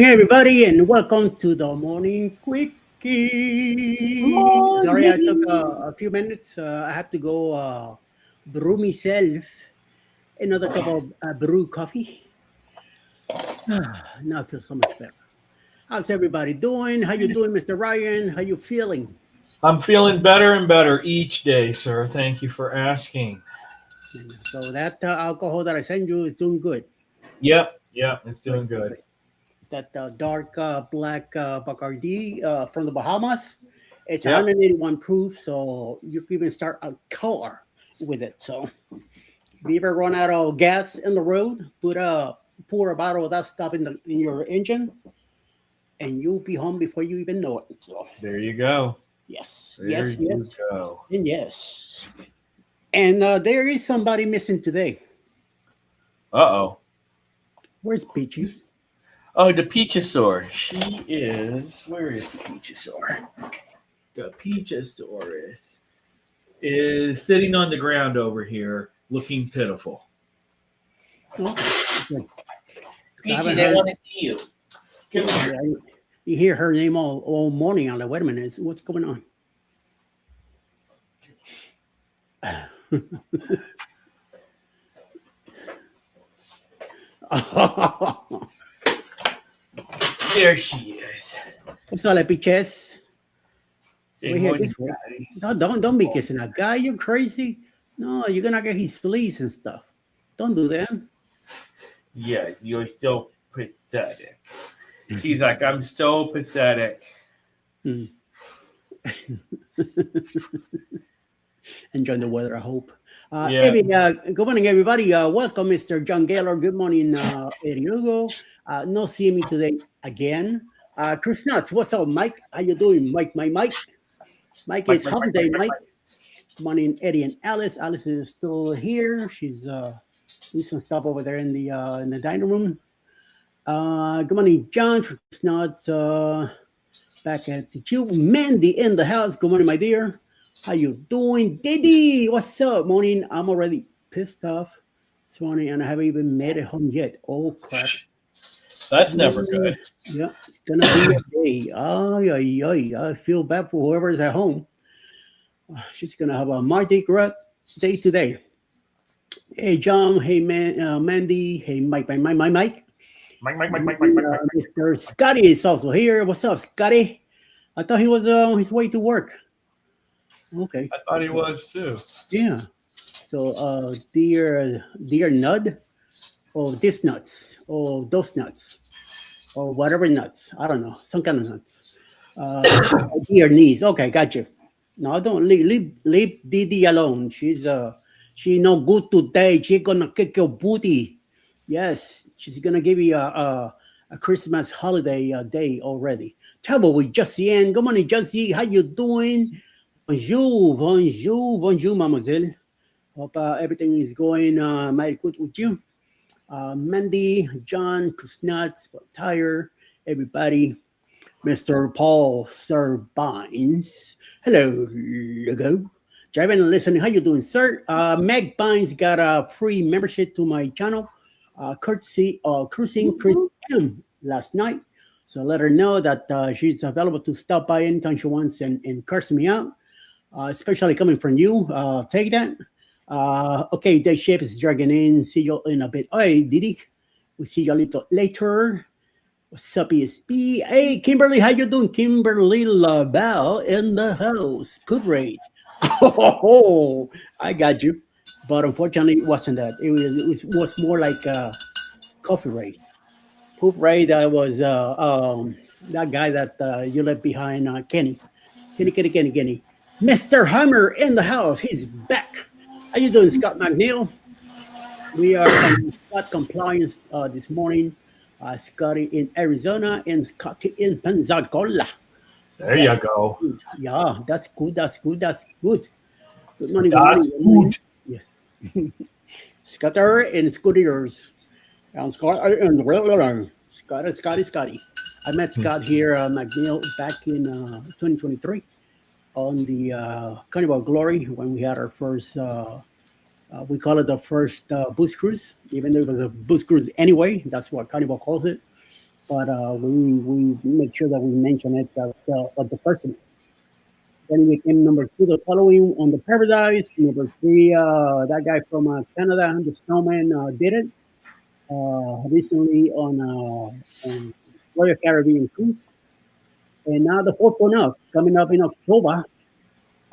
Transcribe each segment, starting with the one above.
morning, everybody, and welcome to the Morning Quickie. Sorry, I took a few minutes. I have to go brew myself another cup of brew coffee. Now I feel so much better. How's everybody doing? How you doing, Mr. Ryan? How you feeling? I'm feeling better and better each day, sir. Thank you for asking. So that alcohol that I sent you is doing good. Yep, it's Good, doing good. good. That dark black Bacardi from the Bahamas. It's Yep. 181 proof, so you can even start a car with it. So if you ever run out of gas in the road, pour a bottle of that stuff in your engine, and you'll be home before you even know it. So There you go. yes, There yes, yes, you go. and yes. And there is somebody missing today. Uh-oh. Where's Peachy? Oh, the Peachosaur. She is. Where is the Peachosaur? The Peachosaurus is sitting on the ground over here, looking pitiful. Oh, okay. 'Cause I haven't Peaches, I heard. want to see you. Come here. Yeah, you hear her name all morning. I'm like, wait a minute, what's going on? There she is. What's all that, bitches? Say We here morning, this way. Daddy. No, don't be kissing that guy. You crazy? No, you're gonna get his fleas and stuff. Don't do that. Yeah, you're so pathetic. She's like, I'm so pathetic. Hmm. Enjoying the weather, I hope. Yeah. Good morning, everybody. Welcome, Mr. John Gaylor. Good morning, Eddie Lugo. No seeing me today again. Chris Nuts, what's up, Mike? How you doing, Mike? Mike. Mike Mike, is Mike, hump Mike, day, Mike, Mike, Mike. Mike. Morning, Eddie and Alice. Alice is still here. She's doing some stuff over there in the dining room. Good morning, John. Chris Nuts. Back at the queue. Mandy in the house. Good morning, my dear. How you doing? Diddy, what's up? Morning. I'm already pissed off this morning and I haven't even made it home yet. Oh crap. That's never good. Yeah, it's gonna be a day. Ay, ay, ay. I feel bad for whoever's at home. She's gonna have a Mardi Gras day today. Hey John, hey Mandy, hey Mike. Mike, Mike, Mike, Mike, Mike, Mike, Mike, Mike. Mr. Scotty is also here. What's up, Scotty? I thought he was on his way to work. Okay. I thought he was too. Yeah. So, dear Nud, or this nuts, or those nuts, or whatever nuts. I don't know, some kind of nuts. Dear niece. Okay, got you. No, don't leave Didi alone. She no good today. She gonna kick your booty. Yes, she's gonna give you a Christmas holiday day already. Trouble with Jussie. Good morning, Jussie. How you doing? Bonjour, mademoiselle. Hope everything is going mighty good with you. Mandy, John, Kusnats, Tire, everybody. Mr. Paul Bines. Hello, Lugo. Driving and listening. How you doing, sir? Meg Bynes got a free membership to my channel, courtesy of Cruising Chris M last night. So let her know that she's available to stop by anytime she wants and curse me out, especially coming from you. Take that. Okay, the shape is dragging in. See you in a bit. Hey, Didi. We'll see you a little later. What's up, ESP? Hey, Kimberly, how you doing? Kimberly LaBelle in the house. Poop raid. Oh, I got you. But unfortunately, it wasn't that. It was more like coffee raid. Poop raid, that was that guy that you left behind, Kenny. Mr. Hammer in the house. He's back. How you doing, Scott McNeil? We are on Scott compliance this morning. Scotty in Arizona and Scotty in Pensacola. So There you go. good. Yeah, that's good. Good morning, That's good morning. good. Yes. Scutter and Scooters. And Scotty. I met Scott here, McNeil, back in 2023 on the Carnival Glory when we had our first, we call it the first boost cruise, even though it was a boost cruise anyway. That's what Carnival calls it. but we make sure that we mention it as the person. Then we came number 2 the following on the Paradise. Number 3, that guy from Canada, the Snowman, did it recently on Royal Caribbean Cruise. And now the 4.0 coming up in October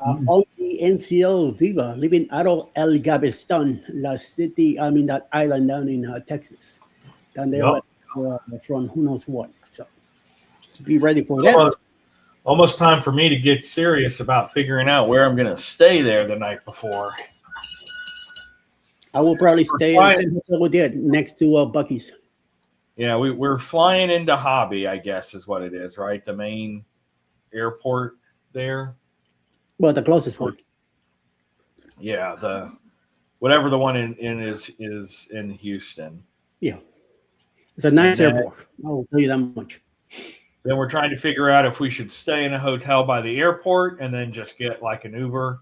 on the NCL Viva, living out of El Gaveston, la city, I mean, that island down in Texas. Down there Yep. from who knows what. So be ready for that. Almost time for me to get serious about figuring out where I'm going to stay there the night before. I will probably stay in the same hotel we did next to Bucky's. Yeah, we're flying into Hobby, I guess is what it is, right? The main airport there. Well, the closest one. Yeah, whatever the one in is in Houston. Yeah, it's a nice airport. I will tell you that much. Then we're trying to figure out if we should stay in a hotel by the airport and then just get like an Uber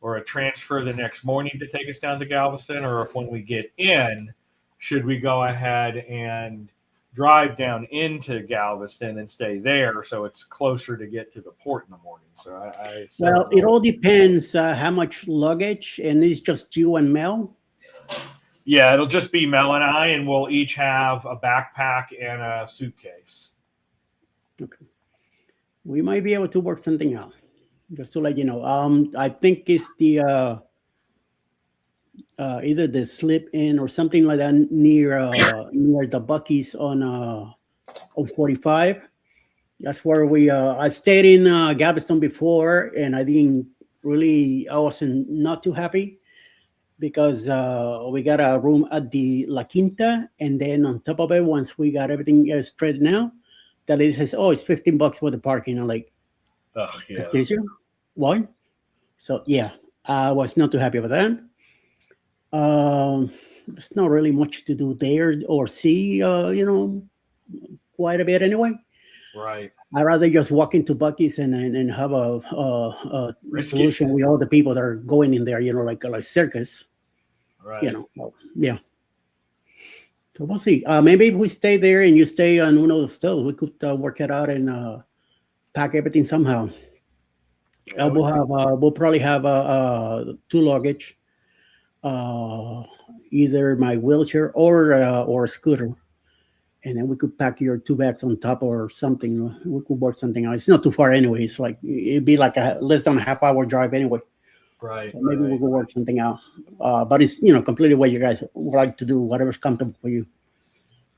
or a transfer the next morning to take us down to Galveston, or if when we get in, should we go ahead and drive down into Galveston and stay there so it's closer to get to the port in the morning. So well, it all depends how much luggage, and it's just you and Mel. Yeah, it'll just be Mel and I, and we'll each have a backpack and a suitcase. Okay. We might be able to work something out. Just to let you know. I think it's the either the slip in or something like that near the Bucky's on 45. That's where I stayed in Galveston before, and I wasn't not too happy because we got a room at the La Quinta, and then on top of it, once we got everything straightened out, the lady says, "Oh, it's $15 for the parking." I'm like, "Oh yeah, excuse you, what?" So yeah, I was not too happy about that. There's not really much to do there or see, quite a bit anyway. Right. I'd rather just walk into Bucky's and have a solution with all the people that are going in there, like circus. Right. So, yeah. So we'll see. Maybe if we stay there and you stay on one of the stores, we could work it out and pack everything somehow. We'll probably have 2 luggage, either my wheelchair or a scooter, and then we could pack your 2 bags on top or something. We could work something out. It's not too far anyway. It's like it'd be like a less than a half-hour drive anyway. Right. So maybe we could work something out. But it's completely what you guys would like to do, whatever's comfortable for you.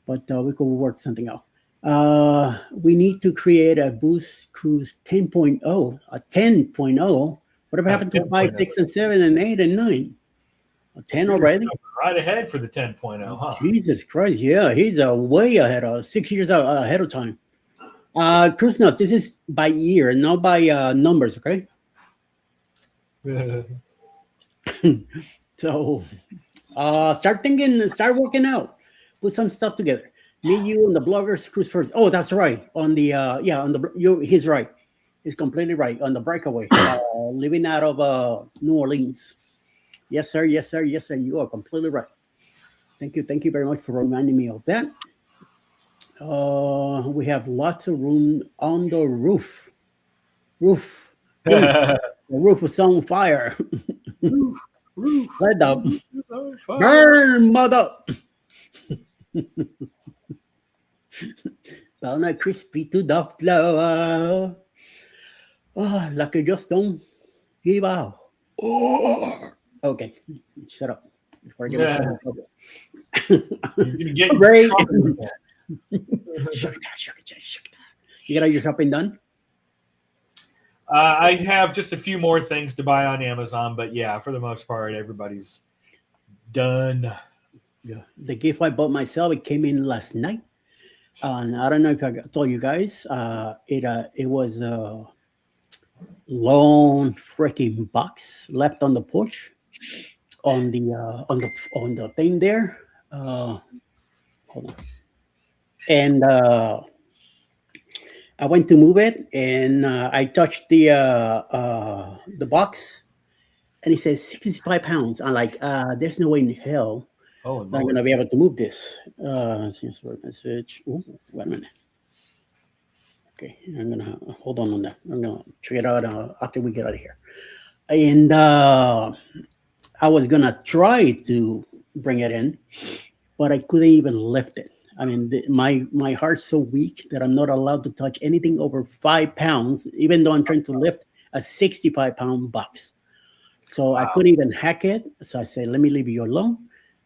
But we could work something out. We need to create a Boost Cruise 10.0, a 10.0. Whatever happened to 5, 6, and 7, and 8, and 9? 10 already? Right ahead for the 10.0, huh? Jesus Christ, yeah. He's way ahead of 6 years ahead of time. Cruise Nuts, this is by year, not by numbers, okay? So start working out. Put some stuff together. Me, you, and the bloggers cruise first. Oh, that's right. On the he's right. He's completely right. On the breakaway, living out of New Orleans. Yes, sir. Yes, sir. Yes, sir. You are completely right. Thank you. Thank you very much for reminding me of that. We have lots of room on the roof. The roof was on fire. Let up. Burn, mother. Bound crispy to the floor. Oh, like I just don't give out. Oh. Okay, shut up. Before I get myself in trouble. You're gonna get You got all your shopping done? I have just a few more things to buy on Amazon, but yeah, for the most part, everybody's done. Yeah, the gift I bought myself, it came in last night. And I don't know if I told you guys, it was a long freaking box left on the porch, on the thing there. Hold on. And I went to move it, and I touched the box, and it says 65 pounds. I'm like, there's no way in hell Oh, that I'm going to be able to move this. Since word message. Ooh, wait a minute. Okay, I'm going to hold on that. I'm going to check it out after we get out of here. And I was going to try to bring it in, but I couldn't even lift it. I mean, my heart's so weak that I'm not allowed to touch anything over 5 pounds, even though I'm trying to lift a 65-pound box. So I wow. couldn't even hack it. So I said, let me leave you alone.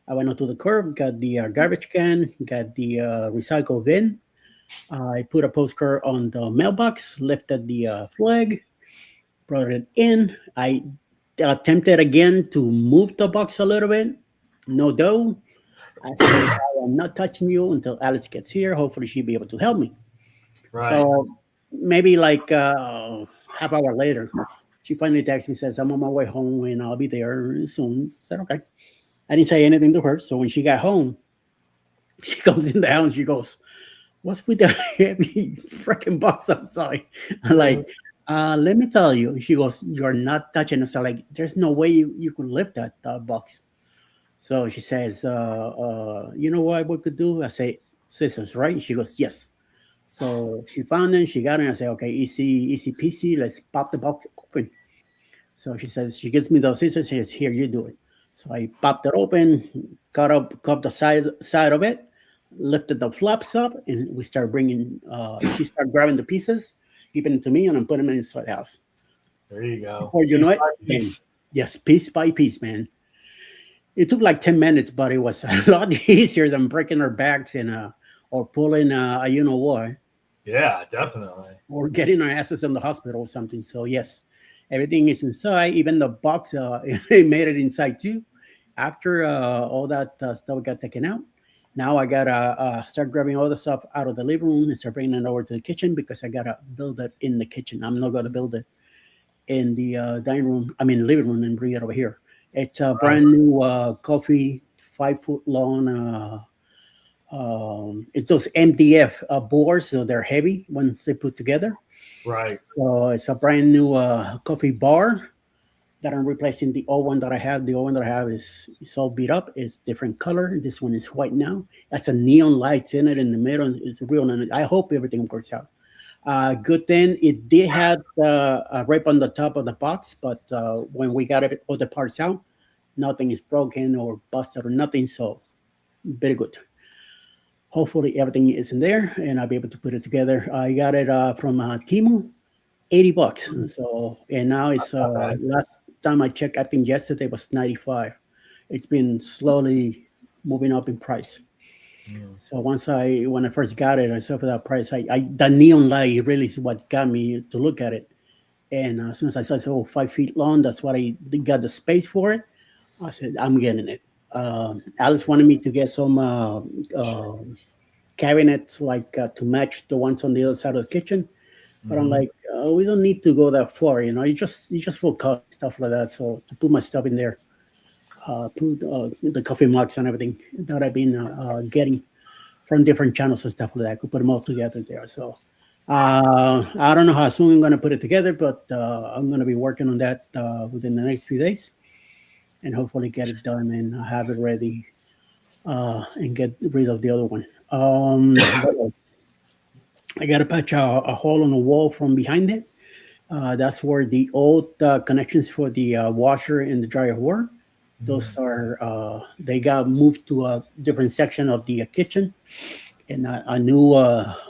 I went onto the curb, got the garbage can, got the recycle bin. I put a postcard on the mailbox, lifted the flag, brought it in. I attempted again to move the box a little bit. No dough. I said, I am not touching you until Alice gets here. Hopefully, she'll be able to help me. Right. So maybe like half hour later, she finally texts me, says, I'm on my way home and I'll be there soon. I said, okay. I didn't say anything to her. So when she got home, she comes in the house. She goes, what's with the heavy freaking box outside? I'm like, let me tell you. She goes, you're not touching it. So like, there's no way you could lift that box. So she says, you know what we could do? I say, scissors, right? And she goes, yes. So she found it, she got it. I say, okay, easy peasy. Let's pop the box open. So she says, she gives me those scissors. She says, here, you do it. So I popped it open, cut the side of it, lifted the flaps up, and we start bringing. She started grabbing the pieces, giving it to me, and I'm putting them inside the house. There you go. Before you know it, by bam. piece. Yes, piece by piece, man. It took like 10 minutes, but it was a lot easier than breaking our backs and or pulling a you know what, Yeah, definitely. or getting our asses in the hospital or something. So yes, everything is inside. Even the box, it made it inside too. After all that stuff got taken out, now I gotta start grabbing all the stuff out of the living room and start bringing it over to the kitchen because I gotta build it in the kitchen. I'm not gonna build it in the dining room. I mean, living room, and bring it over here. It's a Right. brand new coffee, 5 foot long. It's those MDF boards, so they're heavy once they put together. Right. So it's a brand new coffee bar that I'm replacing the old one that I have. The old one that I have is all beat up. It's different color. This one is white now. That's a neon lights in it in the middle. It's real. And I hope everything works out. Good thing it did have a rip on the top of the box, but when we got all the parts out, nothing is broken or busted or nothing. So very good. Hopefully everything is in there and I'll be able to put it together. I got it from Timu, $80. So and now it's Not bad. last time I checked, I think yesterday was 95. It's been slowly moving up in price. Mm. So when I first got it, I saw for that price. The neon light really is what got me to look at it. And as soon as I saw it, 5 feet long, that's what I got the space for it. I said, I'm getting it. Alice wanted me to get some cabinets like to match the ones on the other side of the kitchen. But I'm Mhm. like, we don't need to go that far, you know. You just for stuff like that. So to put my stuff in there, put the coffee mugs and everything that I've been getting from different channels and stuff like that. I could put them all together there. So I don't know how soon I'm going to put it together, but I'm going to be working on that within the next few days, and hopefully get it done and have it ready and get rid of the other one. What else? I got to patch a hole in the wall from behind it. That's where the old connections for the washer and the dryer were. Those are they got moved to a different section of the kitchen, and a new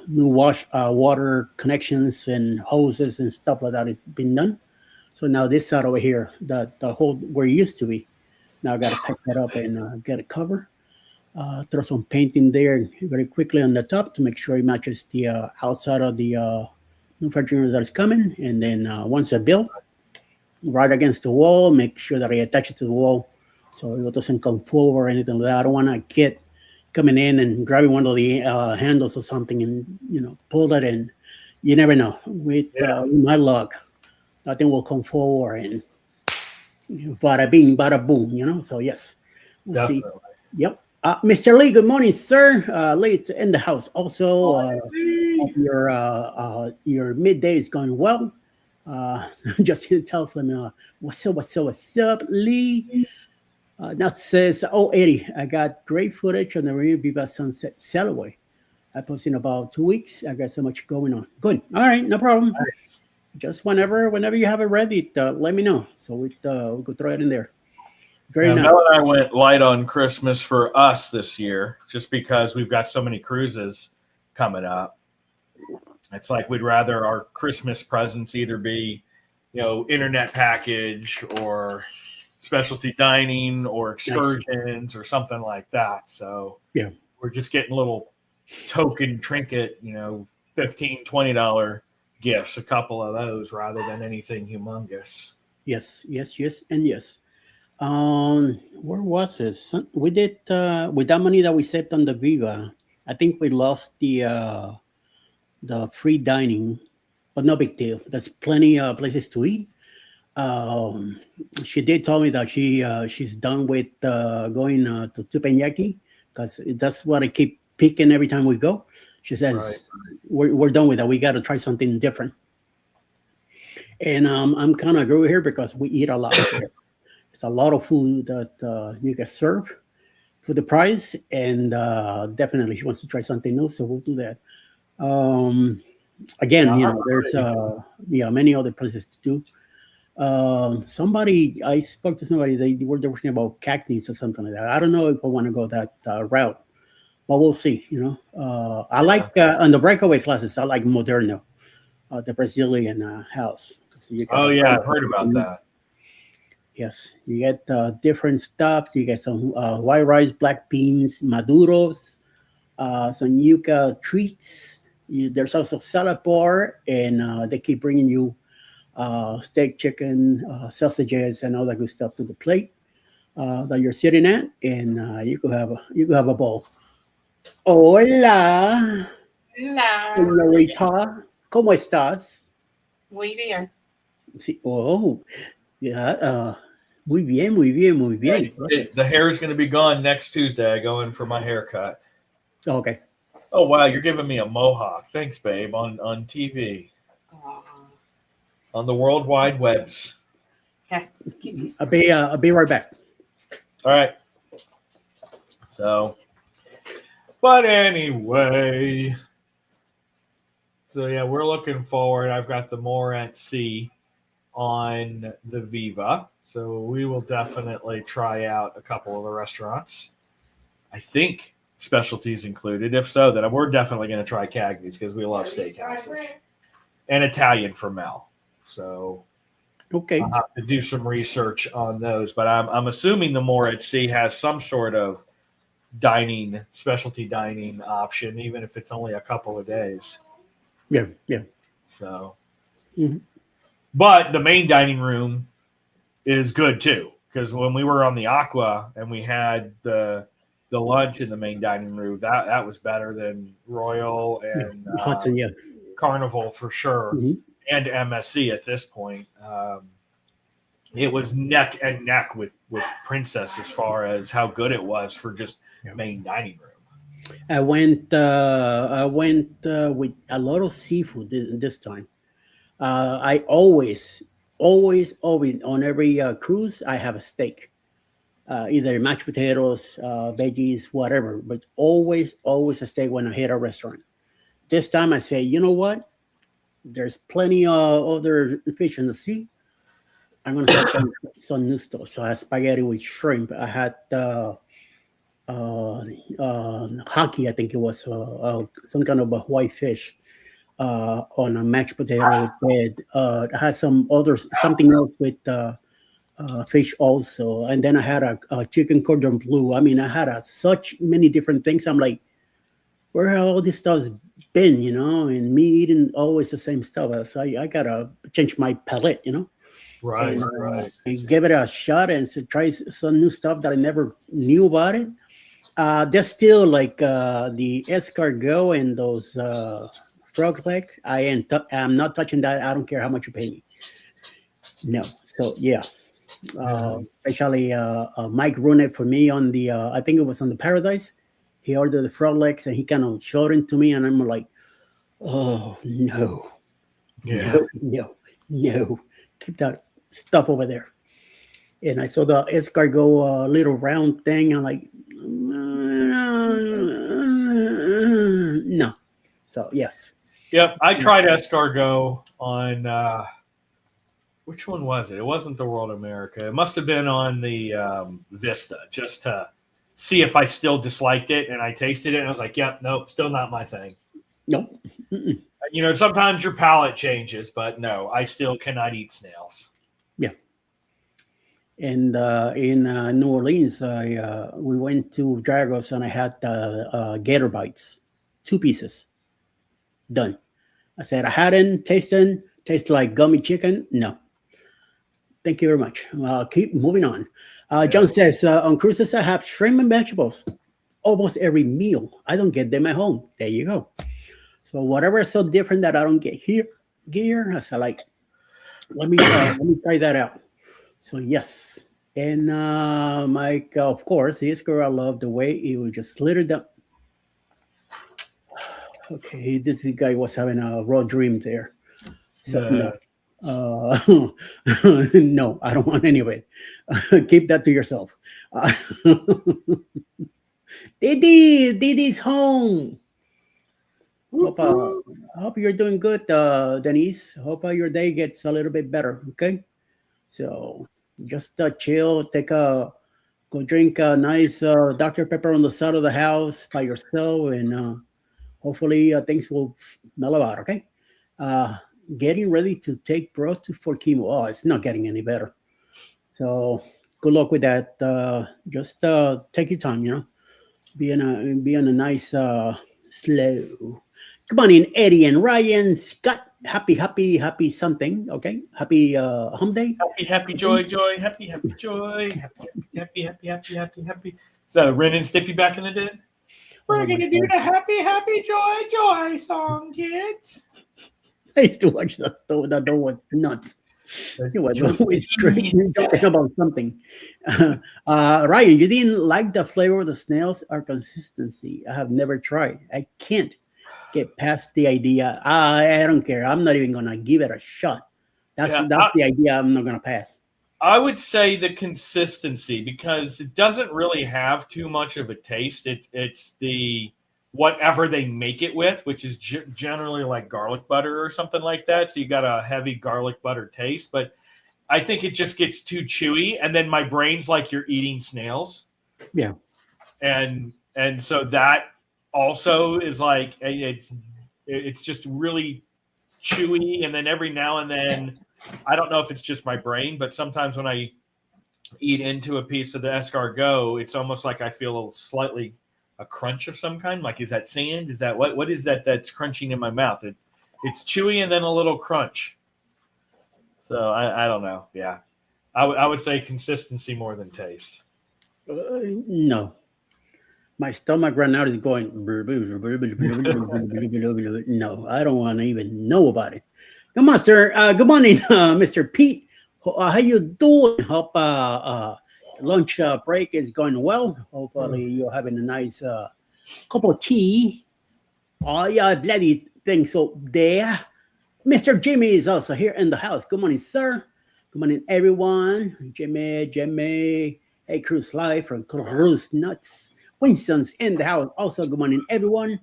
water connections and hoses and stuff like that has been done. So now this side over here, the hole where it used to be, now I got to pick that up and get a cover. Throw some paint in there very quickly on the top to make sure it matches the outside of the refrigerator that is coming. And then once I build, right against the wall, make sure that I attach it to the wall so it doesn't come forward or anything like that. I don't want to get coming in and grabbing one of the handles or something and pull it in. You never know. With Yeah, my luck, nothing will come forward and bada bing, bada boom. So yes, we'll see. definitely. Yep. Mr. Lee, good morning, sir. Lee's in the house. Also, hope your midday is going well. Just to tell them what's up, Lee. That says, oh, Eddie, I got great footage on the Rio Viva Sunset Sail Away. I post in about 2 weeks. I got so much going on. Good. All right, no problem. Just whenever you have it ready, let me know. So we could throw it in there. Very nice. Mel and I went light on Christmas for us this year, just because we've got so many cruises coming up. It's like we'd rather our Christmas presents either be, internet package or specialty dining or excursions or something like that. So yeah, we're just getting little token trinket, $15, $20 gifts, a couple of those rather than anything humongous. Yes, and yes. Where was it? We did with that money that we saved on the Viva. I think we lost the free dining, but no big deal. There's plenty of places to eat. She did tell me that she's done with going to Teppanyaki because that's what I keep picking every time we go. She says we're done with that. We got to try something different. And I'm kind of agree with her because we eat a lot here. It's a lot of food that you can serve for the price, and definitely she wants to try something new, so we'll do that. Again, there's many other places to do. I spoke to somebody. They were talking about cactus or something like that. I don't know if I want to go that route, but we'll see. I like on the breakaway classes. I like Moderno, the Brazilian house. So I've heard about that. Yes, you get different stuff. You get some white rice, black beans, maduros, some yuca treats. There's also salad bar, and they keep bringing you steak, chicken, sausages, and all that good stuff to the plate that you're sitting at, and you could have a bowl. Hola, señorita, ¿cómo estás? Muy bien. Sí. Oh, yeah. Muy bien, muy bien, muy bien. The hair is going to be gone next Tuesday. I go in for my haircut. Okay. Oh, wow. You're giving me a mohawk. Thanks, babe, on TV. On the World Wide Webs. Okay. I'll be right back. All right. So, but anyway. So, yeah, we're looking forward. I've got the More at Sea on the Viva. So we will definitely try out a couple of the restaurants. I think specialties included. If so, then we're definitely going to try Cagney's because we love steakhouses. And Italian for Mel. So okay, I'll have to do some research on those. But I'm assuming the More at Sea has some sort of specialty dining option, even if it's only a couple of days. Yeah. So, mm-hmm. But the main dining room is good too, because when we were on the Aqua and we had the lunch in the main dining room, that was better than Royal and Hudson, Carnival for sure, mm-hmm. and MSC at this point. It was neck and neck with Princess as far as how good it was for just main dining room. I went with a lot of seafood this time. I always on every cruise I have a steak, either mashed potatoes, veggies, whatever, but always a steak when I hit a restaurant. This time I say, you know what? There's plenty of other fish in the sea. I'm gonna have some new stuff. So I had spaghetti with shrimp. I had hockey. I think it was some kind of a white fish. On a mashed potato bed. I had something else with fish also, and then I had a chicken cordon bleu. I mean, I had such many different things. I'm like, where have all this stuff been? And me eating always the same stuff. So I gotta change my palate. Right. Give it a shot and try some new stuff that I never knew about it. There's still like the escargot and those. Frog legs. I'm not touching that. I don't care how much you pay me. No. So yeah. Especially Mike ruined it for me on the. I think it was on the Paradise. He ordered the frog legs and he kind of showed it to me, and I'm like, oh no, no, keep that stuff over there. and I saw the escargot little round thing. I'm like, no. So yes, Yep, I tried escargot on which one was it? It wasn't the World America. It must have been on the Vista, just to see if I still disliked it. And I tasted it, and I was like, "Yep, nope, still not my thing." nope. Mm-mm. You know, sometimes your palate changes, but no, I still cannot eat snails. And in New Orleans, we went to Dragos and I had gator bites, 2 pieces, done. I said I hadn't tasted like gummy chicken. No, thank you very much. Keep moving on. John says on cruises I have shrimp and vegetables almost every meal. I don't get them at home. There you go. So whatever is so different that I don't get here, I said like, let me try that out. So yes. And Mike, of course, this girl, I love the way he would just slit it up. Okay, this guy was having a raw dream there. So no. No, I don't want any of it. Keep that to yourself. Didi's home. Hope you're doing good, Denise. Hope your day gets a little bit better. Okay, so just chill, go drink a nice Dr. Pepper on the side of the house by yourself, and hopefully things will mellow out. Okay, getting ready to take bro for chemo. Oh, it's not getting any better. So good luck with that. Just take your time. Be in a nice slow. Come on in, Eddie and Ryan, Scott. Happy something. Okay, happy hum day. Happy joy, happy joy, happy. Is that a Ren and Stimpy back in the day? We're gonna do the happy joy song, kids. I used to watch that was nuts. It was always great. Talking about something. Ryan, you didn't like the flavor of the snails or consistency. I have never tried. I can't get past the idea. I don't care. I'm not even gonna give it a shot. That's the idea. I'm not gonna pass. I would say the consistency, because it doesn't really have too much of a taste. It's the whatever they make it with, which is generally like garlic butter or something like that. So you got a heavy garlic butter taste, but I think it just gets too chewy. And then my brain's like, you're eating snails. Yeah. And so that also is like, it's just really chewy. And then every now and then, I don't know if it's just my brain, but sometimes when I eat into a piece of the escargot, it's almost like I feel slightly a crunch of some kind. Like, is that sand? Is that what is that that's crunching in my mouth? It's chewy and then a little crunch. So I don't know. Yeah, I would say consistency more than taste. No, my stomach right now is going. No, I don't want to even know about it. Come on, sir. Good morning, Mr. Pete. How you doing? Hope lunch break is going well. Hopefully you're having a nice cup of tea. Oh yeah, bloody thing. So there, Mr. Jimmy is also here in the house. Good morning, sir. Good morning, everyone. Jimmy. Hey, Cruise Life from Cruise Nuts. Winston's in the house. Also, good morning, everyone.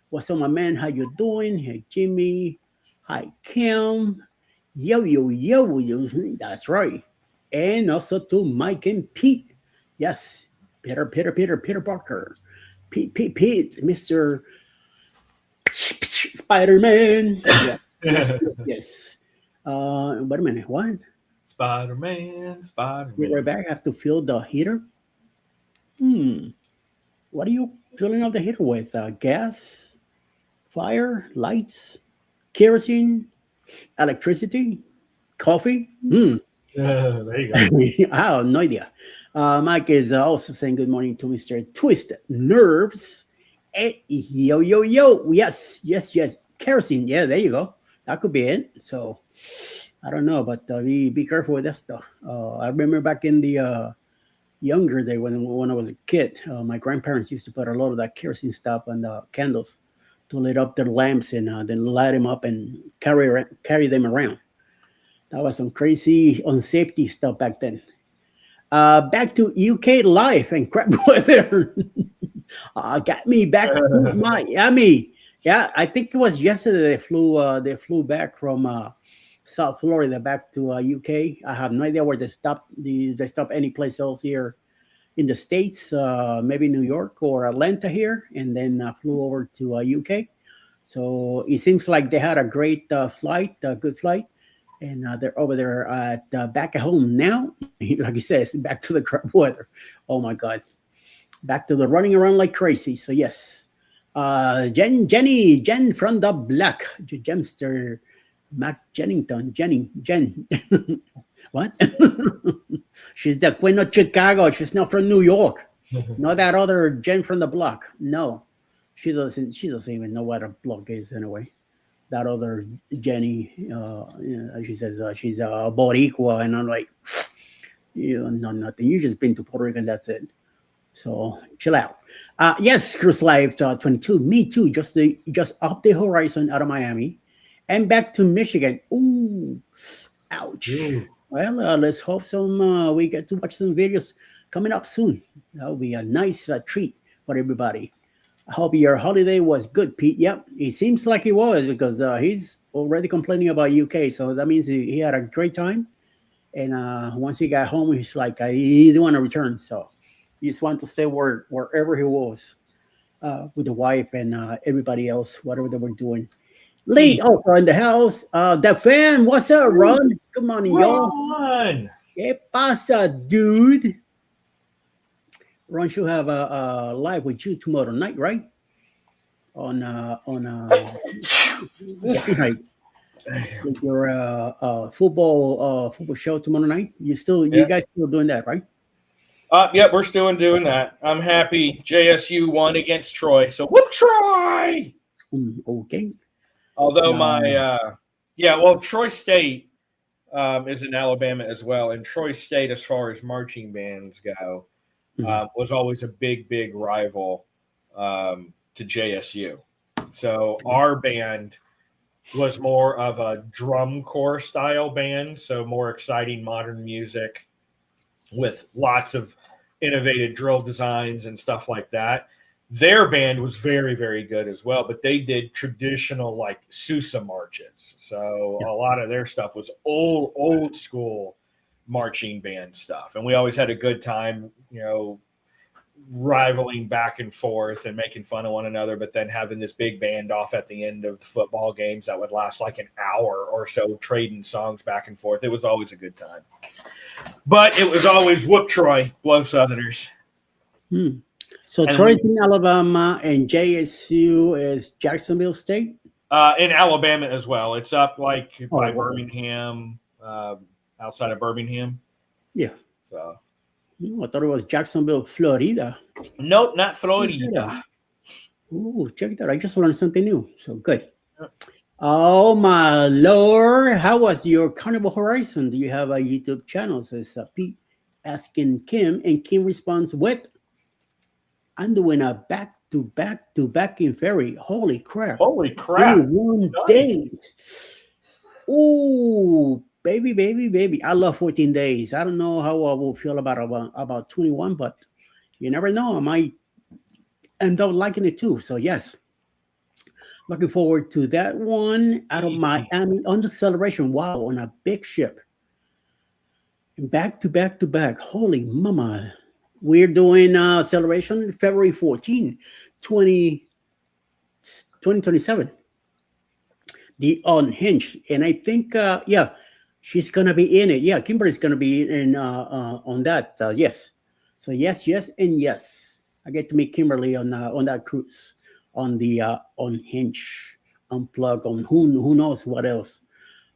What's up, my man? How you doing? Hey, Jimmy. Hi, Kim. Yo. That's right. And also to Mike and Pete. Yes, Peter Parker. Pete, Mr. Spider-Man. Yeah. Yes. Wait a minute. What? Spider-Man. Be right back. I have to fill the heater. What are you filling up the heater with? Gas, fire, lights, kerosene, electricity, coffee? There you go. I have no idea. Mike is also saying good morning to Mr. Twist Nerves. Yo. Yes. Kerosene. Yeah, there you go. That could be it. So I don't know, but be careful with that stuff. I remember back in the younger day when I was a kid, my grandparents used to put a lot of that kerosene stuff on the candles to light up their lamps and then light them up and carry them around. That was some crazy unsafety stuff back then. Back to UK life and crap weather. Got me back to Miami. Yeah, I think it was yesterday they flew back from South Florida back to UK. I have no idea where they stopped. They stopped any place else here in the States, maybe New York or Atlanta here, and then flew over to UK. So it seems like they had a great flight, a good flight, and they're over there at back at home now. Like you said, it's back to the crap weather. Oh my God, back to the running around like crazy. So yes, Jen from the block, Jemster, Mac Jennington, Jen. What? She's the queen of Chicago. She's not from New York. Not that other Jen from the block. No, she doesn't even know what a block is anyway. That other Jenny, she says she's a Boricua, and I'm like, you don't know nothing. You just been to Puerto Rico, and that's it. So chill out. Yes, Cruise Life 22. Me too. Just up the horizon out of Miami, and back to Michigan. Ooh, ouch. Ooh. Well, let's hope we get to watch some videos coming up soon. That'll be a nice treat for everybody. I hope your holiday was good, Pete. Yep, it seems like it was because he's already complaining about UK. So that means he had a great time. And once he got home, he's like, he didn't want to return. So he just wanted to stay wherever he was with the wife and everybody else, whatever they were doing. Lee, also in the house. The fan, what's up, Ron? Good morning, y'all. Ron! ¿Qué pasa, dude? Ron should have a live with you tomorrow night, right? On your football show tomorrow night. You guys still doing that, right? Yeah, we're still doing that. I'm happy JSU won against Troy, so whoop Troy! Okay. Although Troy State is in Alabama as well, and Troy State, as far as marching bands go, was always a big rival to JSU. So our band was more of a drum corps style band, so more exciting modern music with lots of innovative drill designs and stuff like that. Their band was very good as well, but they did traditional like Sousa marches. So a lot of their stuff was old school marching band stuff. And we always had a good time, rivaling back and forth and making fun of one another, but then having this big band off at the end of the football games that would last like an hour or so, trading songs back and forth. It was always a good time. But it was always whoop Troy, blow Southerners. So Troy's in Alabama and JSU is Jacksonville State? In Alabama as well. It's up by Birmingham, outside of Birmingham. Yeah. So I thought it was Jacksonville, Florida. Nope, not Florida. Ooh, check that. I just learned something new. So good. Oh my Lord. How was your Carnival Horizon? Do you have a YouTube channel? Says Pete asking Kim, and Kim responds with, I'm doing a back-to-back in ferry. Holy crap. 21 days. Ooh, baby. I love 14 days. I don't know how I will feel about 21, but you never know. I might end up liking it too. So yes, looking forward to that one out of Miami on the Celebration. Wow, on a big ship. And back to back. Holy mama. We're doing Celebration February 14, 2027. The Unhinged. And I think, she's going to be in it. Yeah, Kimberly's going to be in on that. Yes. So yes, and yes. I get to meet Kimberly on that cruise, on the Unhinged, Unplug, on who knows what else.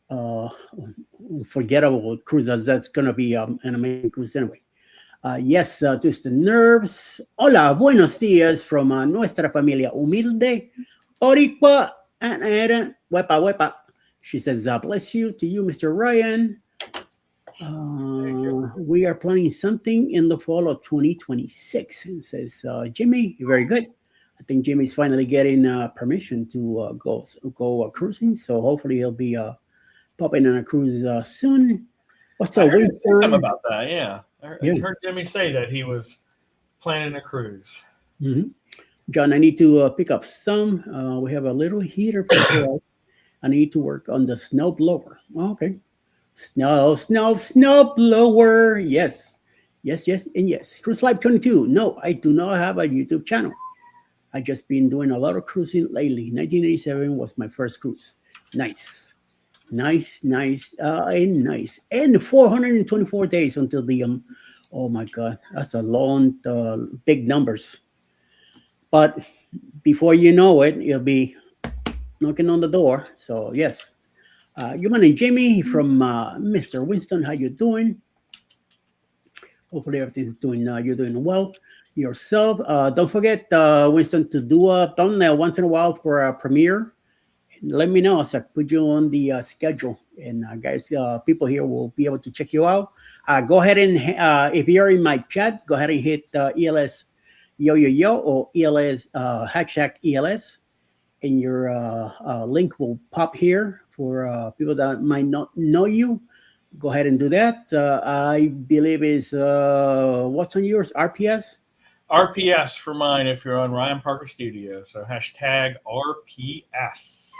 Unforgettable cruise. That's going to be an amazing cruise anyway. Yes, Twist the Nerves. Hola, buenos días from nuestra familia humilde. Boricua and Aaron. Wepa. She says, bless you to you, Mr. Ryan. We are planning something in the fall of 2026. It says, Jimmy, very good. I think Jimmy's finally getting permission to go cruising. So hopefully he'll be popping on a cruise soon. What's up? Something about that, yeah. Yeah. I heard Jimmy say that he was planning a cruise. Mhm. John, I need to pick up some. We have a little heater for sure. I need to work on the snow blower. Okay. Snow blower. Yes. Yes, and yes. Cruise Life 22. No, I do not have a YouTube channel. I just been doing a lot of cruising lately. 1987 was my first cruise. Nice. And nice. And 424 days until the, oh my God, that's a long, big numbers. But before you know it, you'll be knocking on the door. So yes, good morning, Jimmy from Mr. Winston. How you doing? Hopefully everything's doing. You're doing well yourself. Don't forget, Winston, to do a thumbnail once in a while for a premiere. Let me know so I put you on the schedule. And guys, people here will be able to check you out. Go ahead and if you're in my chat, go ahead and hit ELS yo or ELS hashtag ELS, and your link will pop here for people that might not know you. Go ahead and do that. I believe is what's on yours? RPS. RPS for mine if you're on Ryan Parker Studios. So hashtag RPS.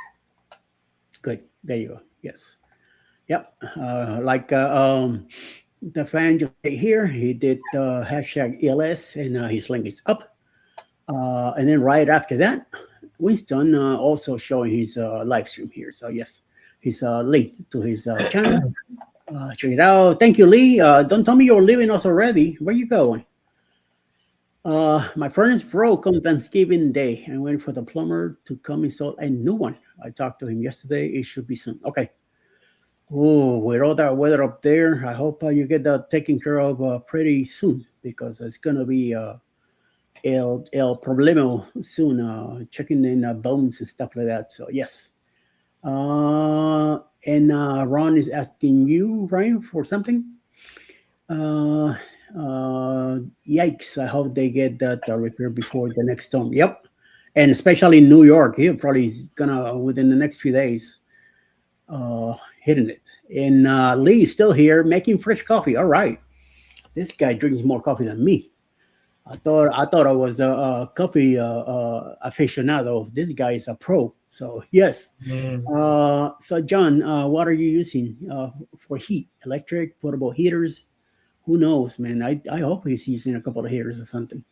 Good. There you go. Yes. Yep. The fan just here, he did hashtag ELS, and his link is up. And then right after that, Winston also showing his live stream here. So yes, his link to his channel. Check it out. Thank you, Lee. Don't tell me you're leaving us already. Where you going? My furnace broke on Thanksgiving Day and went for the plumber to come install a new one. I talked to him yesterday. It should be soon. Okay. Oh, with all that weather up there, I hope you get that taken care of pretty soon, because it's gonna be el problema soon. Checking in bones and stuff like that. So yes. And Ron is asking you, Ryan, for something. Yikes! I hope they get that repaired before the next storm. Yep, and especially in New York, he'll probably is gonna within the next few days hitting it. And Lee is still here making fresh coffee. All right, this guy drinks more coffee than me. I thought I was a coffee aficionado. This guy is a pro. So yes. So John, what are you using for heat? Electric, portable heaters? Who knows, man? I hope he's using a couple of heaters or something.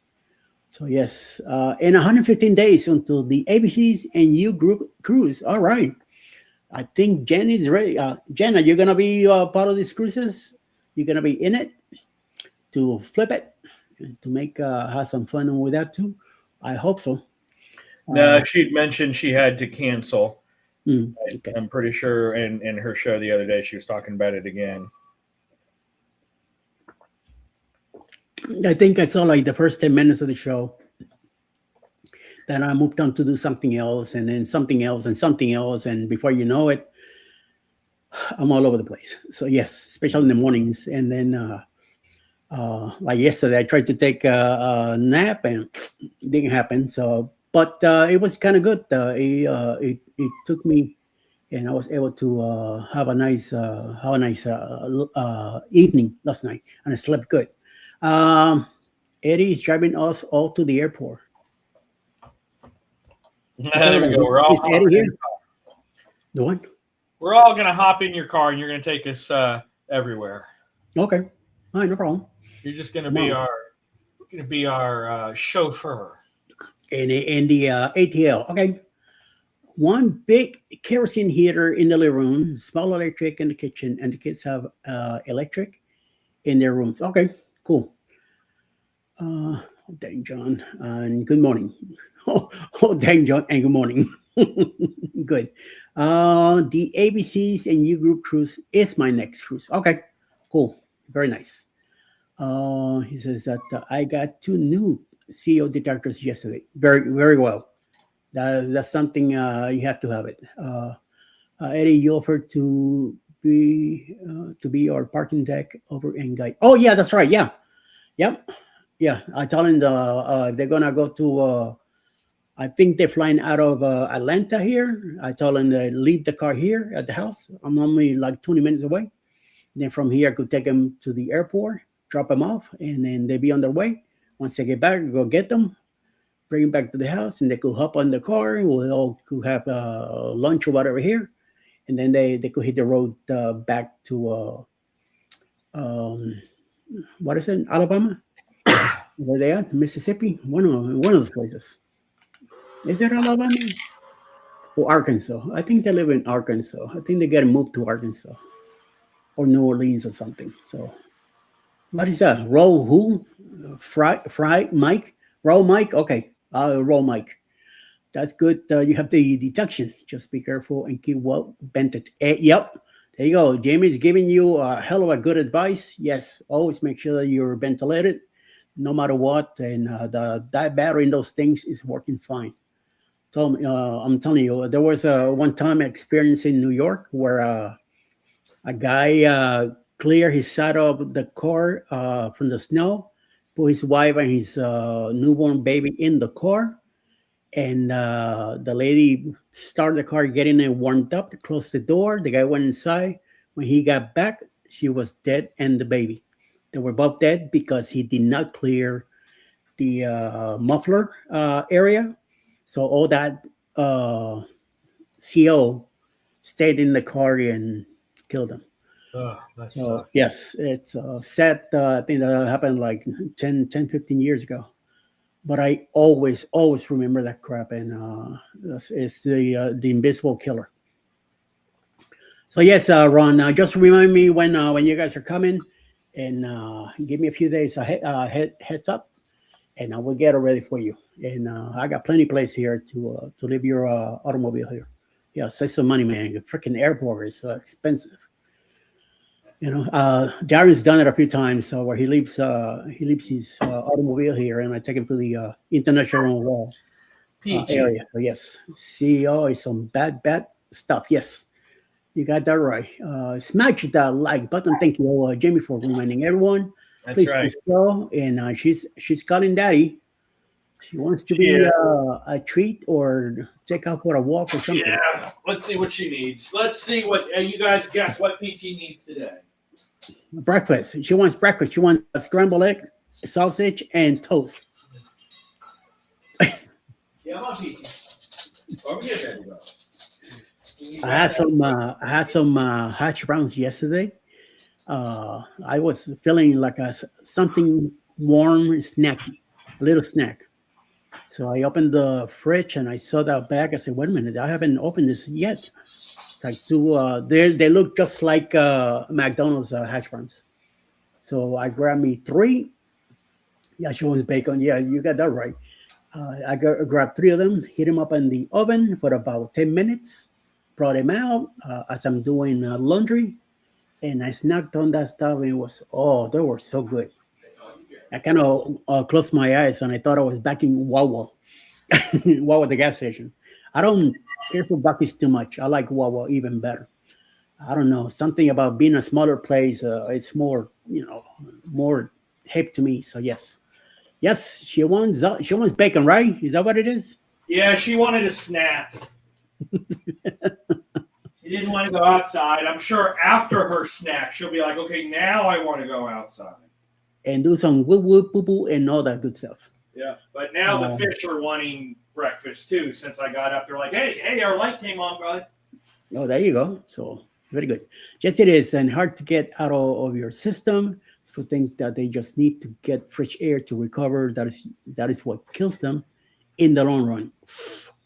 So yes, and 115 days until the ABCs and U group cruise. All right. I think Jen is ready. Jen, are you gonna be part of these cruises? You're gonna be in it to flip it, to make have some fun with that too. I hope so. No, she'd mentioned she had to cancel. Okay. I'm pretty sure in her show the other day she was talking about it again. I think I saw like the first 10 minutes of the show. Then I moved on to do something else, and then something else, and something else, and before you know it, I'm all over the place. So yes, especially in the mornings. And then like yesterday, I tried to take a nap and it didn't happen. So, but it was kind of good. It took me, and I was able to have a nice evening last night, and I slept good. Eddie is driving us all to the airport. There we go. We're all Eddie here. The one. We're all gonna hop in your car, and you're gonna take us everywhere. Okay. All right, no problem. You're just gonna be our chauffeur. In the ATL. Okay. One big kerosene heater in the living room, small electric in the kitchen, and the kids have electric in their rooms. Okay, cool. Dang, John, and good morning. Dang, John, and good morning. Good. The ABCs and U Group cruise is my next cruise. Okay, cool. Very nice. He says that I got 2 new CO detectors yesterday. Very, very well. That's something you have to have it. Eddie, you offered to be our parking deck over and guide. Oh yeah, that's right. Yeah, yep, yeah. I told him they're gonna go to. I think they're flying out of Atlanta here. I told him to leave the car here at the house. I'm only like 20 minutes away. Then from here, I could take them to the airport, drop them off, and then they be on their way. Once they get back, go get them, bring them back to the house, and they could hop on the car. We all could have lunch or whatever here, and then they could hit the road back to what is it, Alabama? Where they at? Mississippi? One of those places. Is it Alabama or Arkansas? I think they live in Arkansas. I think they got moved to Arkansas or New Orleans or something. So what is that? Roll who? Fry Mike? Roll Mike? Okay. Roll Mike. That's good. You have the detection. Just be careful and keep well vented. Yep. There you go. Jamie's giving you a hell of a good advice. Yes. Always make sure that you're ventilated no matter what. And that battery in those things is working fine. So I'm telling you, there was one time experience in New York where a guy cleared his side of the car from the snow, put his wife and his newborn baby in the car, and the lady started the car, getting it warmed up, closed the door. The guy went inside. When he got back, she was dead, and the baby. They were both dead because he did not clear the muffler area. So all that CO stayed in the car and killed them. Oh, that's So yes, it's sad. I think that happened like 10, 15 years ago. But I always remember that crap, and it's the invisible killer. So yes, Ron, just remind me when you guys are coming, and give me a few days heads up, and I will get it ready for you. And I got plenty of place here to leave your automobile here. Yeah, save some money, man. The freaking airport is expensive. You know, Darren's done it a few times. So where he leaves his automobile here, and I take him to the international area. So yes, CEO is some bad stuff. Yes, you got that right. Smash that like button. Thank you, Jamie, for reminding everyone. That's Please right. go. And she's calling Daddy. She wants to be a treat or take out for a walk or something. Yeah, let's see what she needs. Let's see what you guys guess what Peachy needs today. Breakfast. She wants breakfast. She wants a scrambled egg, sausage, and toast. Yeah, I'm on Peachy. Over here, there you go. I had some hash browns yesterday. I was feeling like something warm, snacky, a little snack. So I opened the fridge and I saw that bag. I said, "Wait a minute, I haven't opened this yet." Like they look just like McDonald's hash browns. So I grabbed me 3. Yeah, she wants bacon. Yeah, you got that right. I grabbed 3 of them, heat them up in the oven for about 10 minutes, brought them out as I'm doing laundry, and I snacked on that stuff. And they were so good. I kind of closed my eyes and I thought I was back in Wawa, Wawa, the gas station. I don't care for Buc-ee's too much. I like Wawa even better. I don't know, something about being a smaller place. It's more, more hip to me. So yes, she wants bacon, right? Is that what it is? Yeah, she wanted a snack. She didn't want to go outside. I'm sure after her snack, she'll be like, "Okay, now I want to go outside." And do some woo woo boo boo and all that good stuff. Yeah, but now the fish are wanting breakfast too. Since I got up, they're like, "Hey, our light came on, bud." Oh, there you go. So very good. Yes, it is, and hard to get out of your system. So think that they just need to get fresh air to recover. That is what kills them in the long run.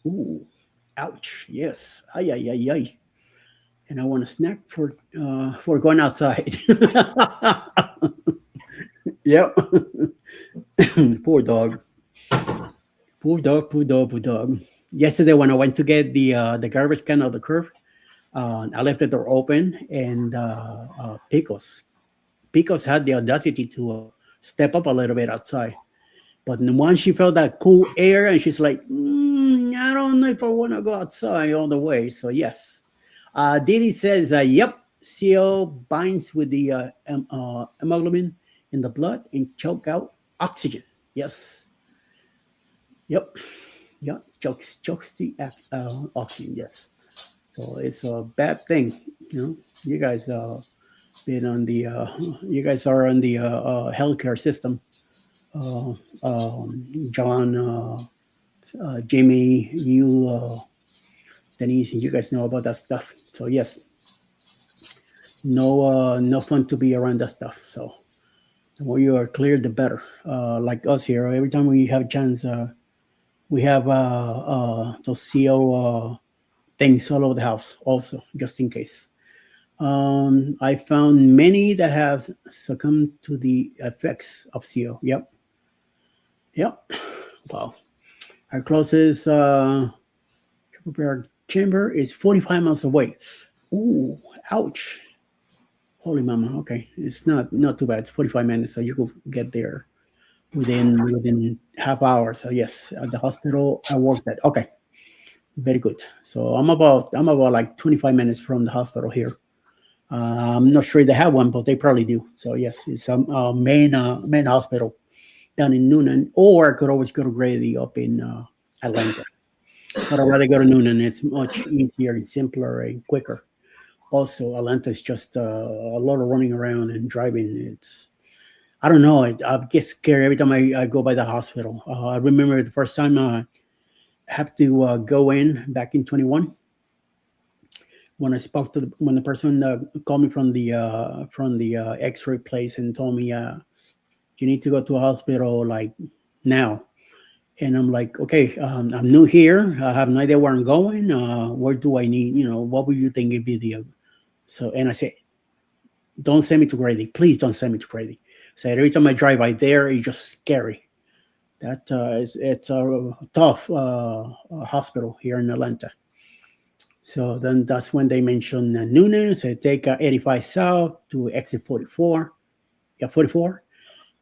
Ooh, ouch. Yes. Ay ay ay ay. And I want a snack for going outside. Yep. Poor dog. Poor dog. Yesterday when I went to get the garbage can of the curb, I left the door open, and Picos had the audacity to step up a little bit outside. But once she felt that cool air, and she's like, I don't know if I want to go outside all the way. So yes. Didi says, yep, CO binds with the hemoglobin in the blood and choke out oxygen. Yes. Yep. Yeah, chokes the oxygen. Yes. So it's a bad thing. You guys been on the you guys are on the healthcare system. John, Jimmy, you, Denise, you guys know about that stuff. So yes, no fun to be around that stuff. So the more you are clear, the better. Like us here, every time we have a chance, we have those CO things all over the house, also just in case. I found many that have succumbed to the effects of CO. Yep. Wow. Our closest repair chamber is 45 miles away. Ooh, ouch. Holy mama. Okay, it's not too bad. It's 45 minutes, so you could get there within half hour. So yes, at the hospital I worked at. Okay, very good. So I'm about like 25 minutes from the hospital here. I'm not sure they have one, but they probably do. So yes, it's a main hospital down in Noonan, or I could always go to Grady up in Atlanta. But I'd rather go to Noonan. It's much easier and simpler and quicker. Also, Atlanta is just a lot of running around and driving. I don't know. I get scared every time I go by the hospital. I remember the first time I have to go in back in 21 when I spoke to when the person called me from the X-ray place and told me you need to go to a hospital like now. And I'm like, okay, I'm new here. I have no idea where I'm going. Where do I need? What would you think would be the so? And I said, don't send me to Grady. Please don't send me to Grady. So every time I drive by there, it's just scary. It's a tough hospital here in Atlanta. So then that's when they mentioned Noonan. So take 85 South to exit 44. Yeah, 44.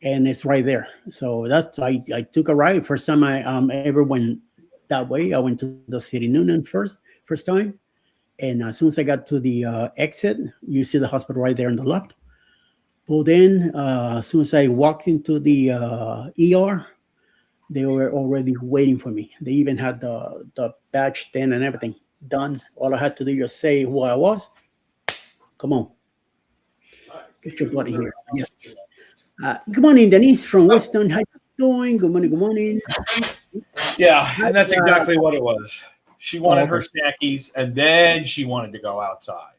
And it's right there. So I took a ride. First time I ever went that way. I went to the city Noonan first time. And as soon as I got to the exit, you see the hospital right there on the left. Well, then as soon as I walked into the ER, they were already waiting for me. They even had the badge then and everything done. All I had to do was say who I was. Come on, get your buddy here. Yes. Good morning, Denise from Weston. How you doing? Good morning. Good morning. Yeah, and that's exactly what it was. She wanted her snackies, and then she wanted to go outside.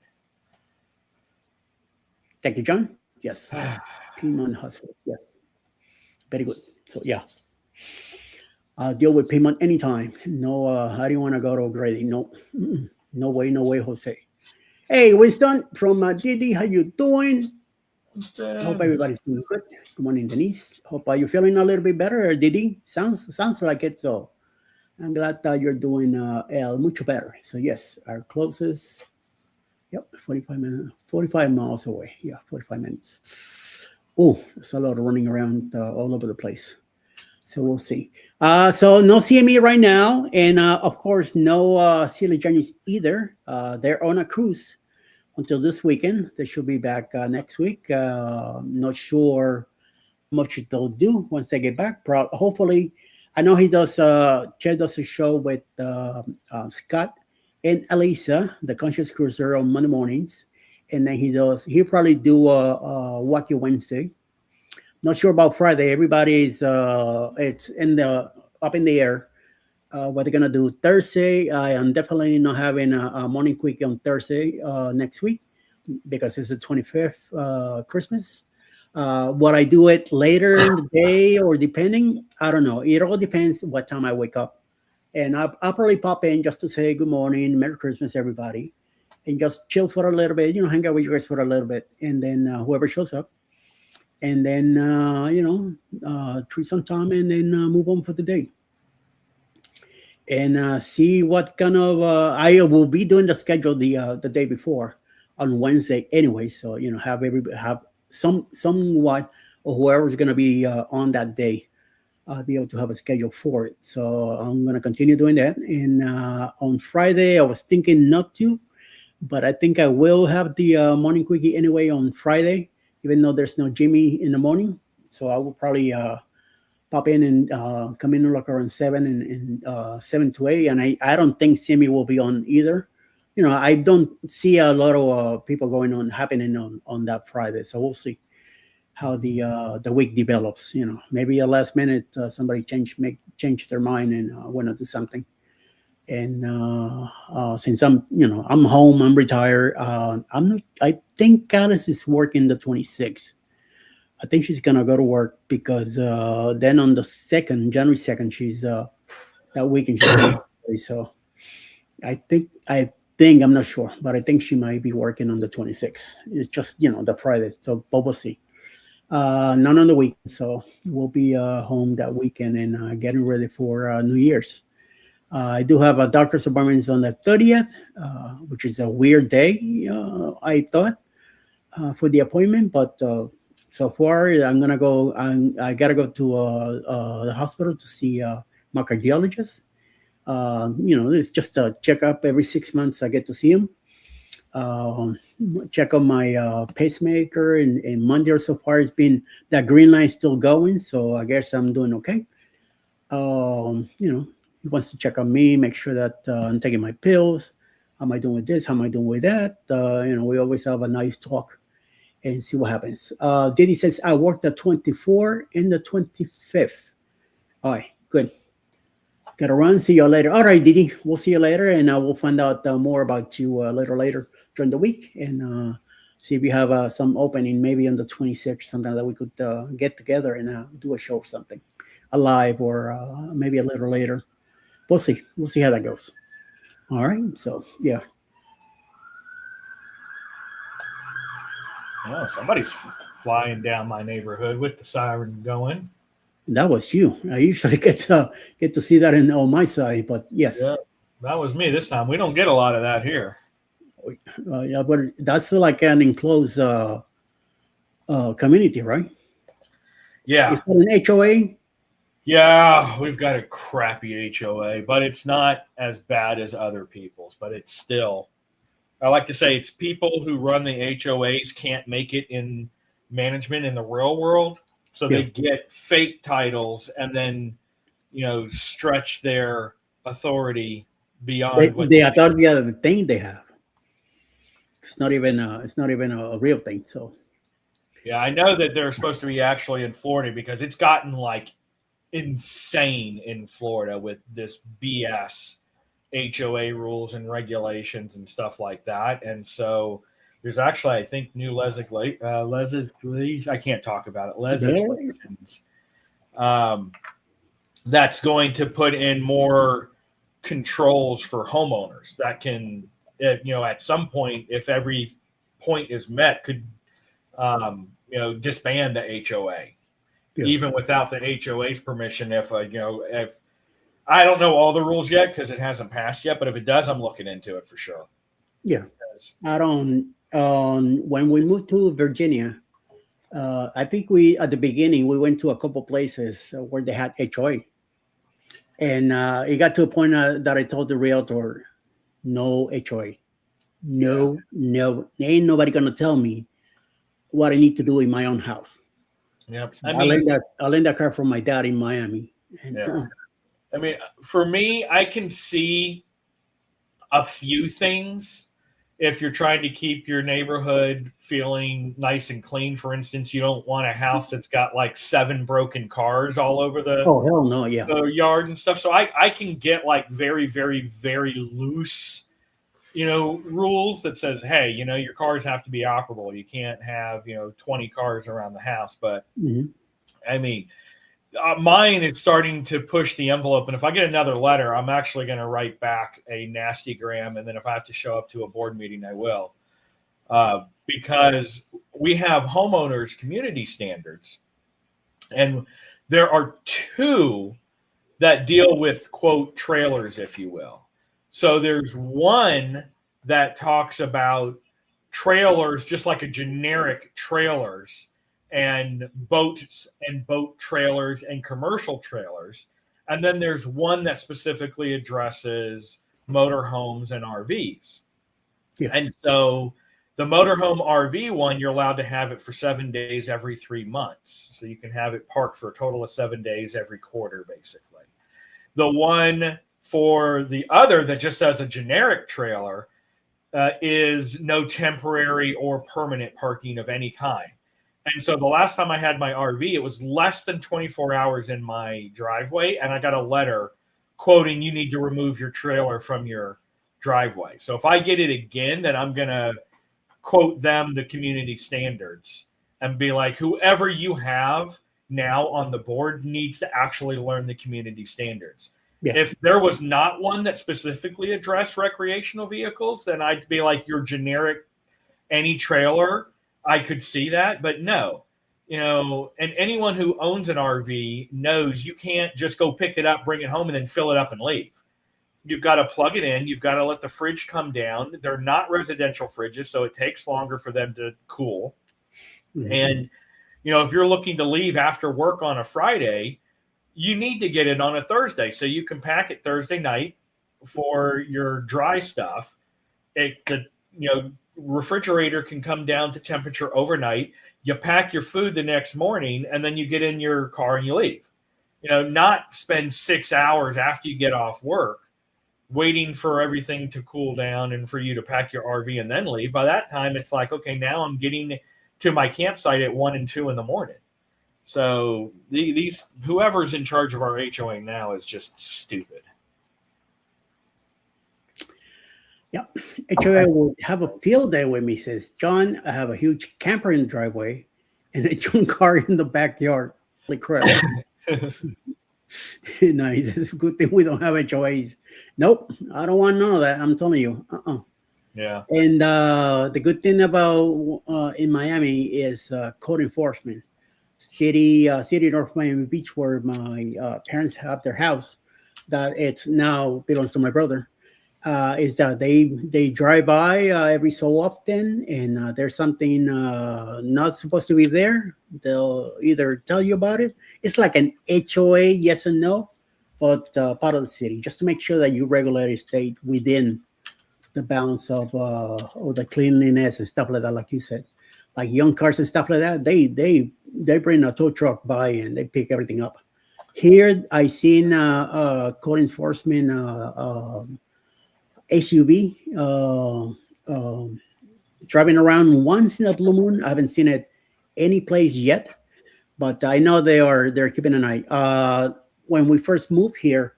Thank you, John. Yes. Piedmont Hospital. Yes. Very good. So yeah. Deal with Piedmont anytime. No, I didn't want to go to Grady. No. No way, Jose. Hey, Winston from Didi, how you doing? Hope everybody's doing good. Good morning, Denise. Hope you're feeling a little bit better, Didi. Sounds like it. So I'm glad that you're doing mucho better. So yes, our closest. Yep, 45 miles away. Yeah, 45 minutes. Oh, there's a lot of running around all over the place. So we'll see. So no CME right now, and of course no Silly Journeys either. They're on a cruise until this weekend. They should be back next week. Not sure how much they'll do once they get back. Hopefully, I know he does. Chad does a show with Scott and Elisa, the Conscious Cruiser, on Monday mornings, and then he'll probably do a Wacky Wednesday. Not sure about Friday. Everybody's it's up in the air. What they're gonna do Thursday? I am definitely not having a morning quickie on Thursday next week because it's the 25th Christmas. What I do it later in the day or depending, I don't know. It all depends what time I wake up, and I'll probably pop in just to say good morning, Merry Christmas, everybody, and just chill for a little bit. Hang out with you guys for a little bit, and then whoever shows up. And then treat some time and then move on for the day and see what kind of I will be doing the schedule the day before on Wednesday anyway, so have somewhat or whoever's going to be on that day be able to have a schedule for it. So I'm going to continue doing that. And on Friday I was thinking not to, but I think I will have the morning quickie anyway on Friday, even though there's no Jimmy in the morning. So I will probably pop in and come in like around 7 and 7 to 8. And I don't think Jimmy will be on either. I don't see a lot of people going on happening on that Friday. So we'll see how the week develops. Maybe at last minute somebody change their mind and want to do something. And since I'm home, I'm retired. I'm not. I think Alice is working the 26th. I think she's gonna go to work because then on the January 2nd, she's that weekend she's gonna be. So I think I'm not sure, but I think she might be working on the 26th. It's just the Friday, so but we'll see. None on the weekend, so we'll be home that weekend and getting ready for New Year's. I do have a doctor's appointment on the 30th, which is a weird day, I thought, for the appointment. But so far, I'm gonna go. I gotta go to the hospital to see my cardiologist. It's just a checkup every 6 months. I get to see him. Um, Check on my pacemaker, and Monday so far it's been that green line still going. So I guess I'm doing okay. He wants to check on me, make sure that I'm taking my pills. How am I doing with this? How am I doing with that? We always have a nice talk and see what happens. Diddy says I worked the 24th and the 25th. All right, good. Gotta run. See you later. All right, Didi. We'll see you later, and we'll find out more about you later during the week, and see if you have some opening, maybe on the 26th, something that we could get together and do a show or something, a live or maybe a little later. We'll see. We'll see how that goes. All right. So yeah. Oh, somebody's flying down my neighborhood with the siren going. That was you. I usually get to see that on my side, but yes. Yeah, that was me this time. We don't get a lot of that here. Yeah, but that's like an enclosed community, right? Yeah. Is that an HOA? Yeah, we've got a crappy HOA, but it's not as bad as other people's, but it's still, I like to say it's people who run the HOAs can't make it in management in the real world. So they get fake titles and then, stretch their authority beyond what the authority of the thing they have. It's not even a real thing. So yeah, I know that they're supposed to be actually in Florida because it's gotten like insane in Florida with this BS HOA rules and regulations and stuff like that. And so there's actually, I think, new legislation. I can't talk about it. Legislations that's going to put in more controls for homeowners that can, at some point, if every point is met, could, disband the HOA, even without the HOA's permission. If I don't know all the rules yet because it hasn't passed yet, but if it does, I'm looking into it for sure. Yeah, I don't. When we moved to Virginia, I think at the beginning we went to a couple places where they had HOA, and it got to a point that I told the realtor, no HOA, no, ain't nobody gonna tell me what I need to do in my own house. Yep, So I learned that car from my dad in Miami. And, for me, I can see a few things. If you're trying to keep your neighborhood feeling nice and clean, for instance, you don't want a house that's got like 7 broken cars all over the hell no, the yard and stuff. So I can get like very, very, very loose, rules that says, hey, your cars have to be operable. You can't have 20 cars around the house. But mine is starting to push the envelope, and if I get another letter, I'm actually going to write back a nasty gram, and then if I have to show up to a board meeting, I will, because we have homeowners community standards, and there are 2 that deal with, quote, trailers, if you will. So there's one that talks about trailers, just like a generic trailers, and boats and boat trailers and commercial trailers. And then there's one that specifically addresses motorhomes and RVs. Yeah. And so the motorhome RV one, you're allowed to have it for 7 days every 3 months. So you can have it parked for a total of 7 days every quarter, basically. The one for the other that just has a generic trailer, is no temporary or permanent parking of any kind. And so the last time I had my RV, it was less than 24 hours in my driveway, and I got a letter quoting you need to remove your trailer from your driveway. So if I get it again, then I'm going to quote them the community standards and be like, whoever you have now on the board needs to actually learn the community standards. Yeah. If there was not one that specifically addressed recreational vehicles, then I'd be like, your generic any trailer, I could see that, but no. And anyone who owns an RV knows you can't just go pick it up, bring it home, and then fill it up and leave. You've got to plug it in. You've got to let the fridge come down. They're not residential fridges, so it takes longer for them to cool. Mm-hmm. And, if you're looking to leave after work on a Friday, you need to get it on a Thursday so you can pack it Thursday night for your dry stuff. The refrigerator can come down to temperature overnight. You pack your food the next morning, and then you get in your car and you leave. Not spend 6 hours after you get off work waiting for everything to cool down and for you to pack your RV and then leave. By that time, it's like, okay, now I'm getting to my campsite at 1 and 2 in the morning. So these whoever's in charge of our HOA now is just stupid. Yeah, HOA will have a field day with me. Says John, I have a huge camper in the driveway and a junk car in the backyard. Holy crap! No, he says it's a good thing we don't have HOAs. Nope, I don't want none of that. I'm telling you. Yeah. And the good thing about in Miami is code enforcement. City of North Miami Beach, where my parents have their house, that it's now belongs to my brother. Is that they drive by every so often, and there's something not supposed to be there. They'll either tell you about it. It's like an HOA, yes and no, but part of the city, just to make sure that you regularly stay within the balance of the cleanliness and stuff like that, like you said. Like young cars and stuff like that, they bring a tow truck by and they pick everything up. Here, I seen code enforcement SUV driving around once in a blue moon. I haven't seen it any place yet, but I know they're keeping an eye. When we first moved here,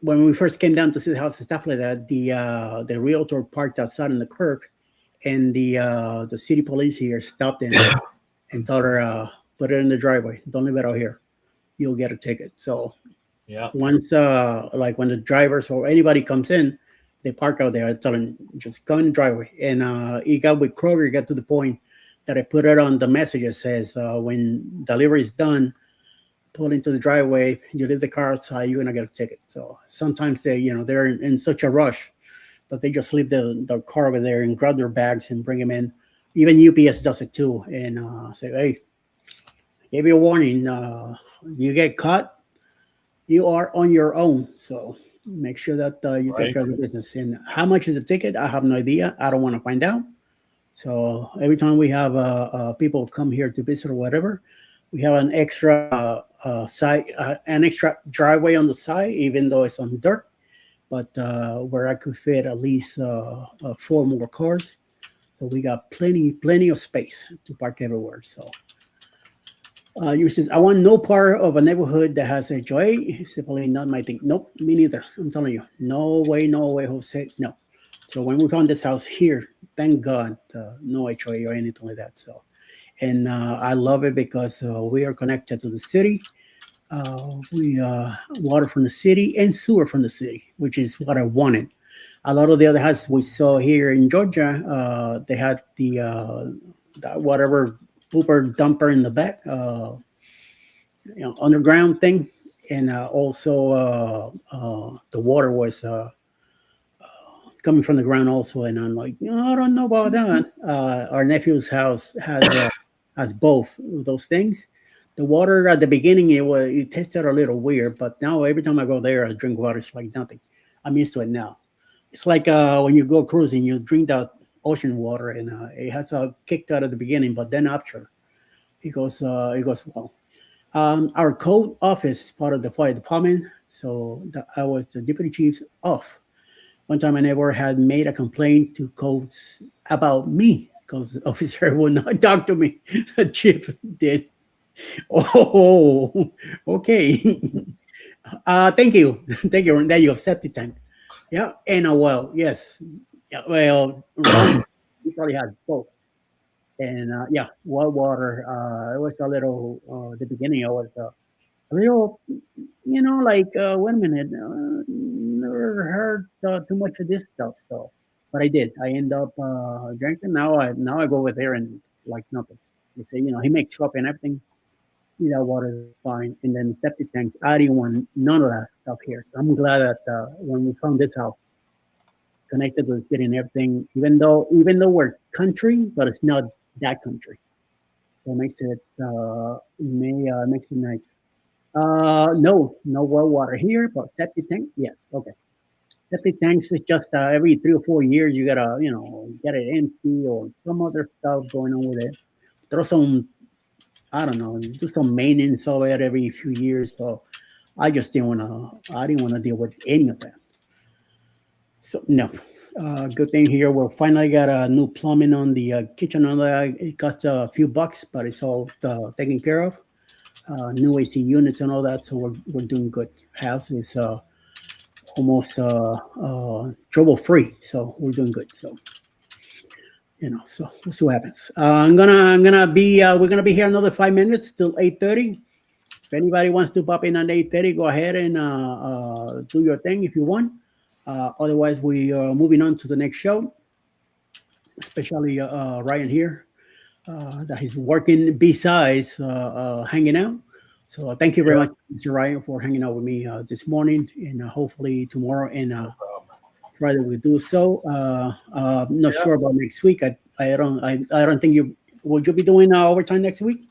when we first came down to see the house and stuff like that, the realtor parked outside on the curb, and the city police here stopped him and told her, put it in the driveway. Don't leave it out here. You'll get a ticket. So yeah, once like when the drivers or anybody comes in, they park out there. I tell them, just go in the driveway. And it got with Kroger, it got to the point that I put it on the message that says, when delivery is done, pull into the driveway, you leave the car outside, you're going to get a ticket. So sometimes they're in such a rush that they just leave the car over there and grab their bags and bring them in. Even UPS does it too. And say, hey, I gave you a warning. You get caught, you are on your own. So make sure that you take care of the business. And how much is the ticket? I have no idea. I don't want to find out. So every time we have people come here to visit or whatever, we have an extra side, an extra driveway on the side, even though it's on dirt, but where I could fit at least 4 more cars. So we got plenty of space to park everywhere. So you says, I want no part of a neighborhood that has a HOA. Simply not my thing. Nope, me neither. I'm telling you, no way, Jose. No. So when we found this house here, thank God, no HOA or anything like that. So, and I love it because we are connected to the city. We water from the city and sewer from the city, which is what I wanted. A lot of the other houses we saw here in Georgia, they had the whatever pooper dumper in the back, underground thing, and also the water was coming from the ground also. And I'm like, I don't know about that. Our nephew's house has both of those things. The water at the beginning it tasted a little weird, but now every time I go there, I drink water. It's like nothing. I'm used to it now. It's like when you go cruising, you drink that ocean water, and it has a kick out at the beginning, but then after it goes well. Our code office is part of the fire department, so I was the deputy chief's off One time a neighbor had made a complaint to codes about me because the officer would not talk to me. The chief did. Oh, okay. Thank you. Thank you. That you have septic tank. Yeah. And a well, yes. Yeah, well, Ron, he probably has both. And yeah, well water. It was a little, the beginning, I was a little, like, wait a minute, never heard too much of this stuff. So, but I did. I end up drinking. Now I go over there and like nothing. They say, he makes up and everything. That water is fine. And then septic tanks, I didn't want none of that stuff here. So I'm glad that when we found this house, connected to the city and everything, even though we're country, but it's not that country. So it makes it nice. No well water here, but septic tank, yes, okay. Septic tanks is just every 3 or 4 years you gotta, get it empty or some other stuff going on with it. Throw some, I don't know, do some maintenance of it every few years. So I just didn't wanna deal with any of that. So no. Good thing here. We finally got a new plumbing on the kitchen. On that, it cost a few bucks, but it's all taken care of. New AC units and all that, so we're doing good. House is almost trouble free, so we're doing good. So so we'll see what happens. I'm gonna be we're gonna be here another 5 minutes till 8:30. If anybody wants to pop in at 8:30, go ahead and do your thing if you want. Otherwise, we are moving on to the next show, especially Ryan here, that he's working besides hanging out. So thank you very much, Mr. Ryan, for hanging out with me this morning, and hopefully tomorrow and Friday we'll do so. I'm not sure about next week. I don't think would you be doing overtime next week?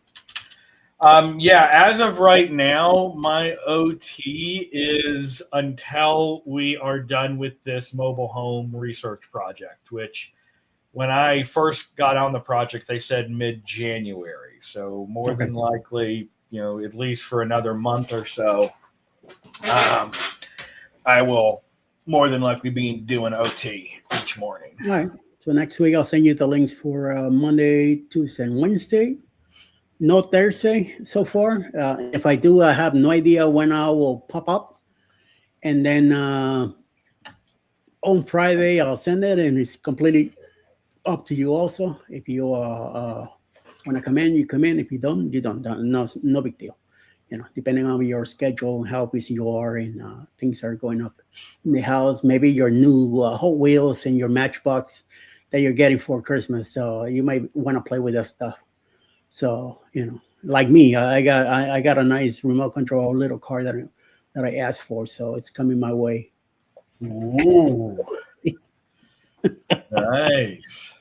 Yeah, as of right now, my OT is until we are done with this mobile home research project, which when I first got on the project, they said mid-January. So more than likely, at least for another month or so, I will more than likely be doing OT each morning. All right. So next week, I'll send you the links for Monday, Tuesday, and Wednesday. No Thursday so far. If I do, I have no idea when I will pop up. And then on Friday, I'll send it, and it's completely up to you also. If you want to come in, you come in. If you don't, you don't. No big deal. Depending on your schedule, how busy you are, and things are going up in the house. Maybe your new Hot Wheels and your Matchbox that you're getting for Christmas. So you might want to play with that stuff. So like me, I got a nice remote control little car that I asked for, so it's coming my way. Ooh, nice.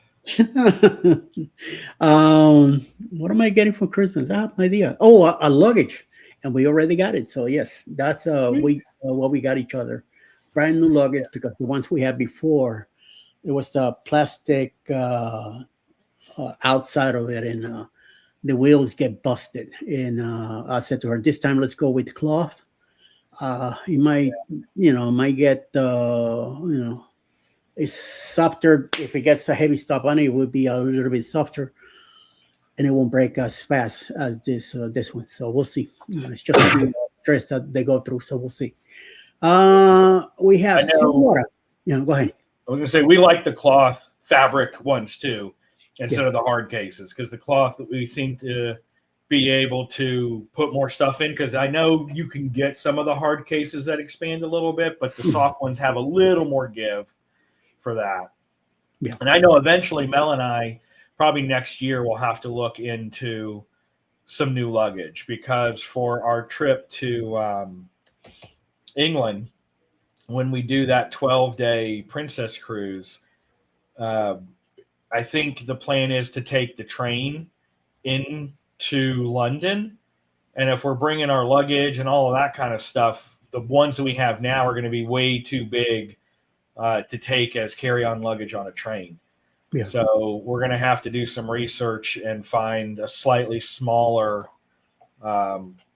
What am I getting for Christmas? I have no idea. Oh, a luggage, and we already got it. So yes, that's what we got each other. Brand new luggage, because the ones we had before, it was the plastic outside of it, and the wheels get busted. And I said to her, this time let's go with cloth. You might get it's softer. If it gets a heavy stuff on it, it would be a little bit softer, and it won't break as fast as this one. So we'll see. It's just the stress that they go through. So we'll see. We have some water. Go ahead. I was gonna say we like the cloth fabric ones too, instead of the hard cases, because the cloth we seem to be able to put more stuff in, because I know you can get some of the hard cases that expand a little bit, but the soft ones have a little more give for that. Yeah. And I know eventually Mel and I probably next year will have to look into some new luggage, because for our trip to England, when we do that 12-day Princess Cruise, I think the plan is to take the train into London. And if we're bringing our luggage and all of that kind of stuff, the ones that we have now are going to be way too big to take as carry-on luggage on a train. Yeah. So we're going to have to do some research and find a slightly smaller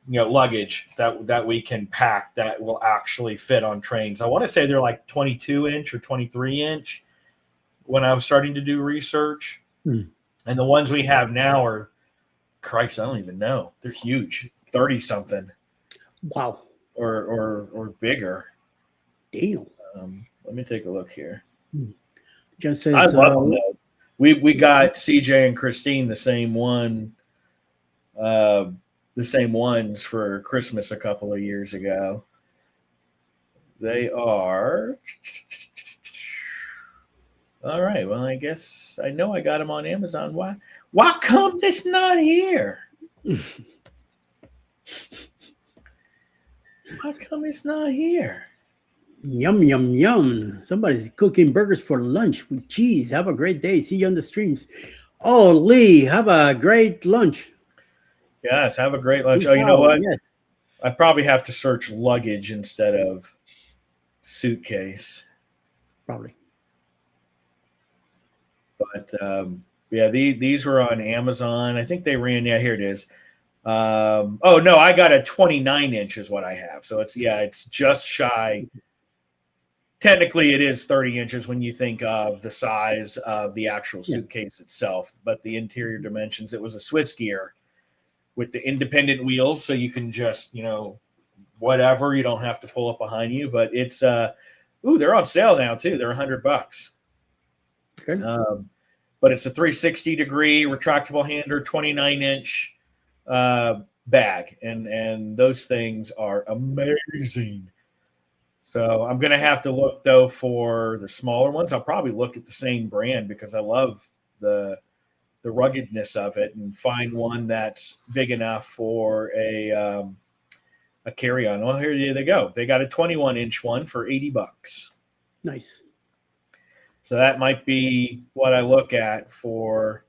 luggage that we can pack that will actually fit on trains. I want to say they're like 22-inch or 23-inch when I was starting to do research. Hmm. And the ones we have now are, Christ, I don't even know. They're huge, 30-something Wow. or bigger. Damn. Let me take a look here. Just I says, love them, though. We got CJ and Christine the same one, the same ones for Christmas a couple of years ago. They are all right. Well, I guess I know I got them on Amazon. Why come this not here? Why come it's not here? yum, yum, yum. Somebody's cooking burgers for lunch with cheese. Have a great day. See you on the streams. Oh, Lee, have a great lunch. Yes, have a great lunch. Oh, you know Oh, what? yes, I probably have to search luggage instead of suitcase. probably. But yeah, these were on Amazon. I think they ran. Yeah, here it is. Oh no, I got a 29-inch is what I have. So it's just shy. Technically, it is 30 inches when you think of the size of the actual suitcase itself, but the interior dimensions. It was a Swiss gear with the independent wheels, so you can just whatever. You don't have to pull up behind you. But it's they're on sale now too. They're $100. Okay. But it's a 360-degree retractable hander, 29-inch bag, and those things are amazing. So I'm going to have to look, though, for the smaller ones. I'll probably look at the same brand because I love the ruggedness of it and find one that's big enough for a carry-on. Well, here they go. They got a 21-inch one for $80. Nice. So that might be what I look at for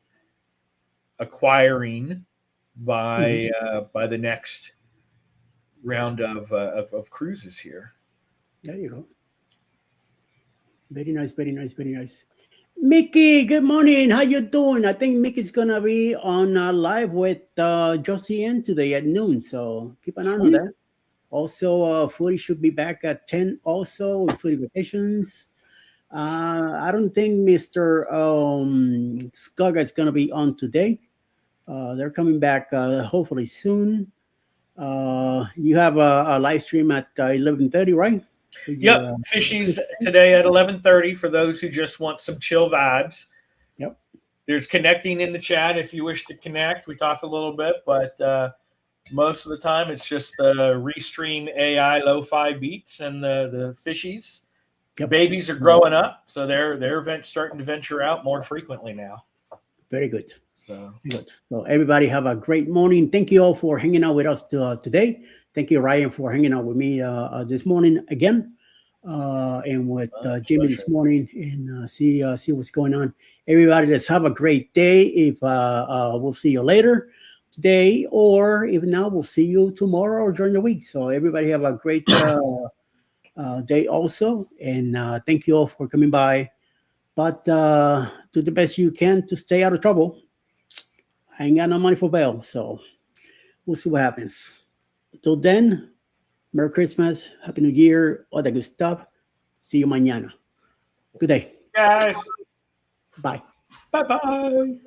acquiring by the next round of cruises here. There you go. Very nice, very nice, very nice. Mickey, good morning. How you doing? I think Mickey's gonna be on live with Josie N today at noon. So keep an eye on that. Also, Footy should be back at 10 also with Footy Vacations. I don't think Mr. Skaga is going to be on today. They're coming back hopefully soon. You have a live stream at 11:30, right? Yep, Fishies today at 11:30 for those who just want some chill vibes. Yep. There's connecting in the chat if you wish to connect. We talk a little bit, but most of the time it's just the Restream AI lo-fi beats and the Fishies. Yep. Babies are growing up, so they're starting to venture out more frequently now. Very good. So good. So everybody have a great morning. Thank you all for hanging out with us today. Thank you, Ryan, for hanging out with me this morning again, and with Jimmy this morning, and see what's going on. Everybody, just have a great day. If we'll see you later today, or even now, we'll see you tomorrow or during the week. So everybody have a great day also, and thank you all for coming by. But do the best you can to stay out of trouble. I ain't got no money for bail, so we'll see what happens. Until then, Merry Christmas, Happy New Year, all that good stuff. See you mañana. Good day. Guys. Bye. Bye-bye.